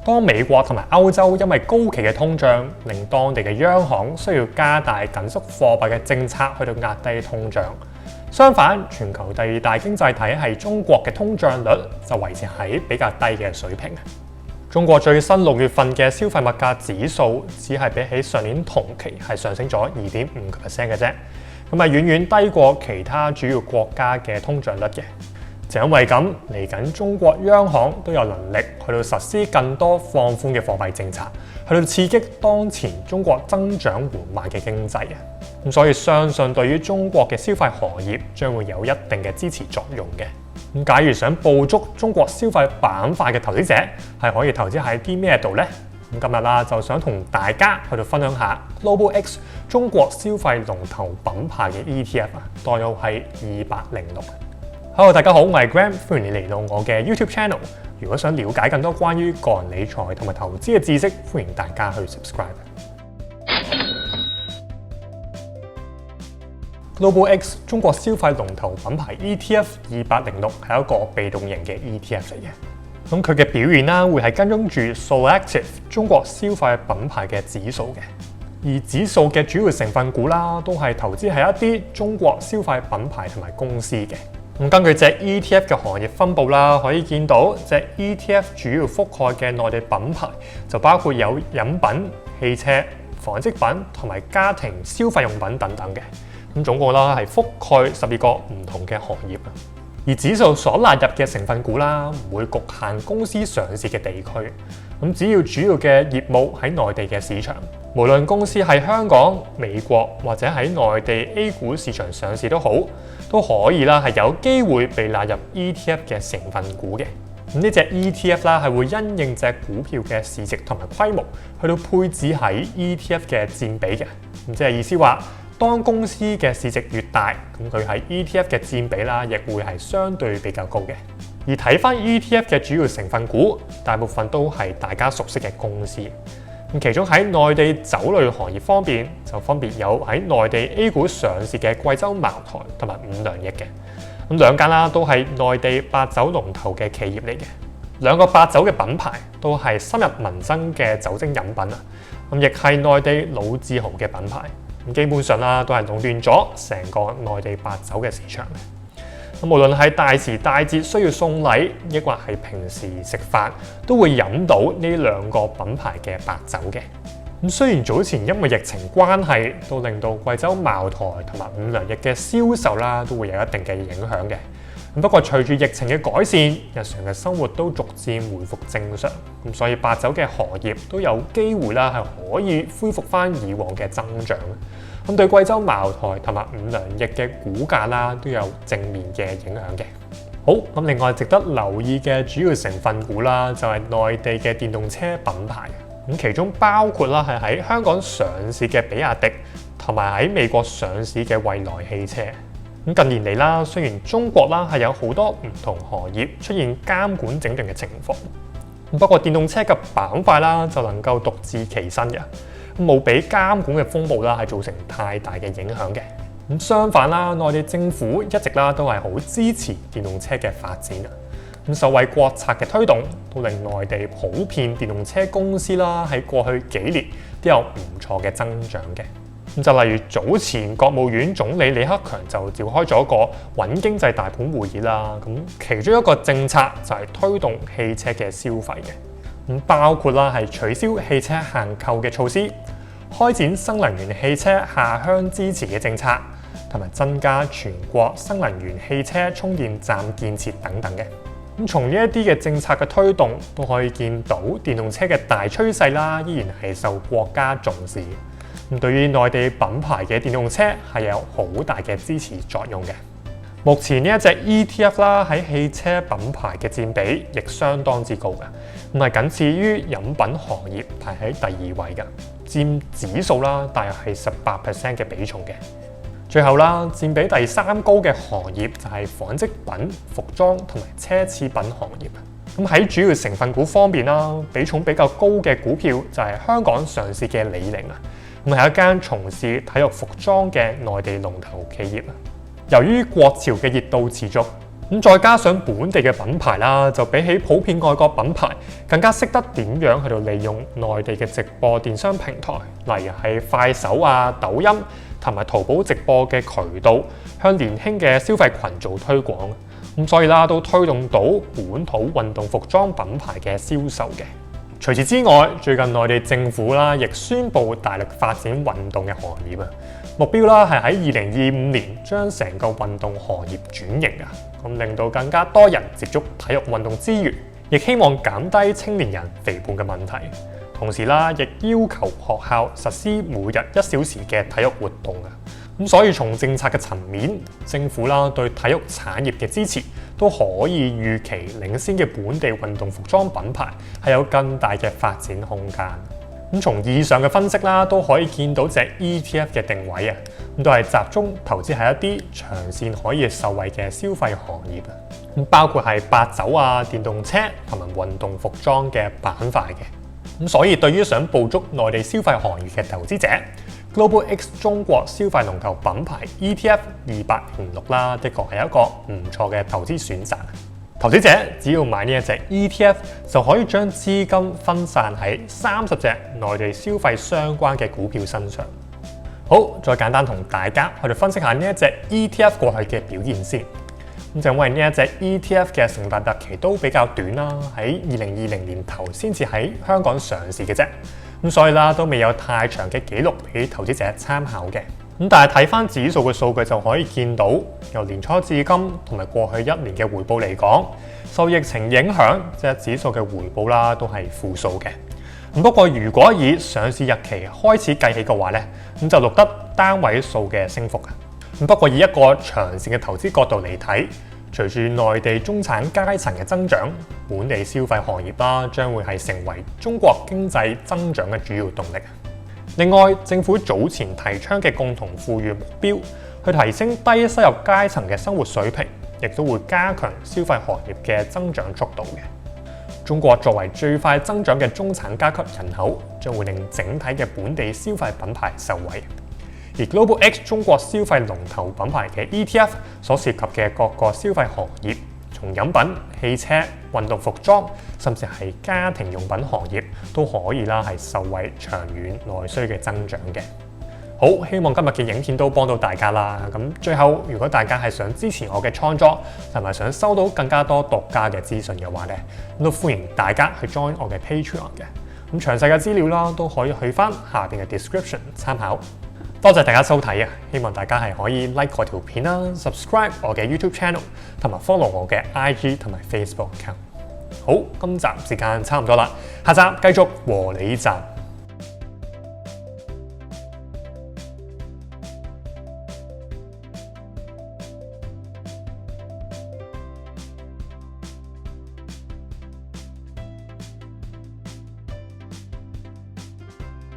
當美國同埋歐洲因為高企嘅通脹，令當地嘅央行需要加大緊縮貨幣嘅政策去到壓低通脹。相反，全球第二大經濟體系中國嘅通脹率就維持喺比較低嘅水平。中國最新6月份嘅消費物價指數只係比起上年同期係上升咗2.5% 嘅啫，咁係遠遠低過其他主要國家嘅通脹率嘅。就因為咁，嚟緊中國央行都有能力去到實施更多放寬嘅貨幣政策，去到刺激當前中國增長緩慢嘅經濟啊。咁所以相信對於中國嘅消費行業將會有一定嘅支持作用嘅。咁假如想捕捉中國消費板塊嘅投資者，係可以投資喺啲咩度呢？咁今日啦，就想同大家去到分享下 Global X 中國消費龍頭品牌嘅 ETF 啊，代號係2806。Hello， 大家好，我係 Graham， 歡迎你嚟到我嘅 YouTube Channel。如果想了解更多關於個人理財同埋投資嘅知識，歡迎大家去 subscribe。Global X 中國消費龍頭品牌 ETF 2806係一個被動型嘅 ETF 嚟嘅。咁佢嘅表現啦，會係跟蹤住 Solactive 中國消費品牌嘅指數嘅。而指數嘅主要成分股啦，都係投資喺一啲中國消費品牌同埋公司嘅。咁根據隻 ETF 嘅行業分佈啦，可以見到隻 ETF 主要覆蓋嘅內地品牌就包括有飲品、汽車、紡織品同埋家庭消費用品等等嘅。咁總共啦係覆蓋12個唔同嘅行業啊。而指數所納入嘅成分股啦，唔會局限公司上市嘅地區。咁只要主要嘅業務喺內地嘅市場，無論公司喺香港、美國或者喺內地 A 股市場上市都好，都可以啦係有機會被納入 ETF 嘅成分股嘅。咁呢隻 ETF 啦係會因應隻股票嘅市值同埋規模，去到配置喺 ETF 嘅佔比嘅。咁即係意思話，當公司嘅市值越大，咁佢喺 ETF 嘅佔比啦，亦會係相對比較高嘅。而睇翻 ETF 嘅主要成分股，大部分都係大家熟悉嘅公司。咁其中喺內地酒類行業方面，就分別有喺內地 A 股上市嘅貴州茅台同埋五糧液嘅。咁兩間啦都係內地白酒龍頭嘅企業嚟嘅。兩個白酒嘅品牌都係深入民生嘅酒精飲品啊。咁亦係內地老字號嘅品牌。咁基本上啦，都係壟斷咗成個內地白酒嘅市場。咁無論係大時大節需要送禮，抑或係平時食飯，都會飲到呢兩個品牌嘅白酒嘅。咁雖然早前因為疫情關係，都令到貴州茅台同埋五糧液嘅銷售啦，都會有一定嘅影響嘅。不過隨住疫情嘅改善，日常嘅生活都逐漸回復正常，咁所以白酒嘅行業都有機會啦，係可以恢復翻以往嘅增長。咁對貴州茅台同埋五糧液嘅股價啦，都有正面嘅影響嘅。好，咁另外值得留意嘅主要成分股啦，就係內地嘅電動車品牌。咁其中包括啦係喺香港上市嘅比亞迪，同埋喺美國上市嘅蔚來汽車。咁近年嚟啦，雖然中國啦係有好多唔同行業出現監管整頓嘅情況，不過電動車嘅板塊啦就能夠獨自其身嘅，冇俾監管嘅風暴啦係造成太大嘅影響嘅。咁相反啦，內地政府一直啦都係好支持電動車嘅發展啊。咁受惠國策嘅推動，都令內地普遍電動車公司啦喺過去幾年都有唔錯嘅增長嘅。咁就例如早前國務院總理李克強就召開咗個穩經濟大盤會議啦，咁其中一個政策就係推動汽車嘅消費嘅，咁包括啦係取消汽車限購嘅措施，開展新能源汽車下鄉支持嘅政策，同埋增加全國新能源汽車充電站建設等等嘅。咁從呢一啲嘅政策嘅推動，都可以見到電動車嘅大趨勢啦，依然係受國家重視。咁對於內地品牌嘅電動車係有好大嘅支持作用嘅。目前呢一隻 ETF 啦喺汽車品牌嘅佔比亦相當之高嘅，咁係僅次於飲品行業排喺第2位嘅，佔指數啦大約係18% 嘅比重嘅。最後啦，佔比第3高嘅行業就係紡織品、服裝同埋奢侈品行業。咁喺主要成分股方面啦，比重比較高嘅股票就係香港上市嘅李寧啊。咁係一間從事體育服裝嘅內地龍頭企業。由於國潮嘅熱度持續，咁再加上本地嘅品牌啦，就比起普遍外國品牌更加識得點樣去到利用內地嘅直播電商平台，例如係快手啊、抖音同埋淘寶直播嘅渠道，向年輕嘅消費群做推廣。咁所以啦，都推動到本土運動服裝品牌嘅銷售嘅。除此之外，最近內地政府啦亦宣布大力發展運動嘅行業啊，目標啦係喺2025年將成個運動行業轉型啊，咁令到更加多人接觸體育運動之餘，亦希望減低青年人肥胖嘅問題。同時啦，亦要求學校實施每日1小時嘅體育活動啊。咁所以從政策嘅層面，政府啦對體育產業嘅支持都可以預期領先嘅本地運動服裝品牌係有更大嘅發展空間。咁從以上嘅分析啦，都可以見到隻 ETF 嘅定位啊，咁都係集中投資喺一啲長線可以受惠嘅消費行業啊。咁包括係白酒啊、電動車同埋運動服裝嘅板塊嘅。咁所以對於想捕捉內地消費行業嘅投資者，Global X 中國消費龍頭品牌 ETF 206啦，的確係一個唔錯嘅投資選擇。投資者只要買呢一隻 ETF， 就可以將資金分散喺30隻內地消費相關嘅股票身上。好，再簡單同大家去分析下呢一隻 ETF 過去嘅表現先。咁就因為呢一隻 ETF 嘅承辦特期都比較短啦，喺2020年頭先至喺香港上市嘅啫。咁所以啦，都未有太長嘅記錄俾投資者參考嘅。咁但係睇翻指數嘅數據就可以見到，由年初至今同埋過去1年嘅回報嚟講，受疫情影響，隻指數嘅回報啦都係負數嘅。咁不過如果以上市日期開始計起嘅話咧，咁就錄得單位數嘅升幅啊。咁不過以一個長線嘅投資角度嚟睇，隨住內地中產階層嘅增長，本地消費行業啦將會係成為中國經濟增長嘅主要動力。另外，政府早前提倡嘅共同富裕目標，去提升低收入階層嘅生活水平，亦都會加強消費行業嘅增長速度嘅。中國作為最快增長嘅中產階級人口，將會令整體嘅本地消費品牌受惠。而 Global X 中國消費龍頭品牌嘅 ETF 所涉及嘅各個消費行業，從飲品、汽車、運動服裝，甚至係家庭用品行業，都可以啦係受惠長遠內需嘅增長嘅。好，希望今日嘅影片都幫到大家啦。咁最後，如果大家係想支持我嘅創作，同埋想收到更加多獨家嘅資訊嘅話咧，都歡迎大家去 join 我嘅 Patreon 嘅。咁詳細嘅資料啦，都可以去翻下邊嘅 description 參考。多謝大家收睇啊！希望大家係可以 like 我條片啦 ，subscribe 我嘅 YouTube channel， 同埋 follow 我嘅 IG 同埋 Facebook account。好，今集時間差唔多啦，下集繼續和你集。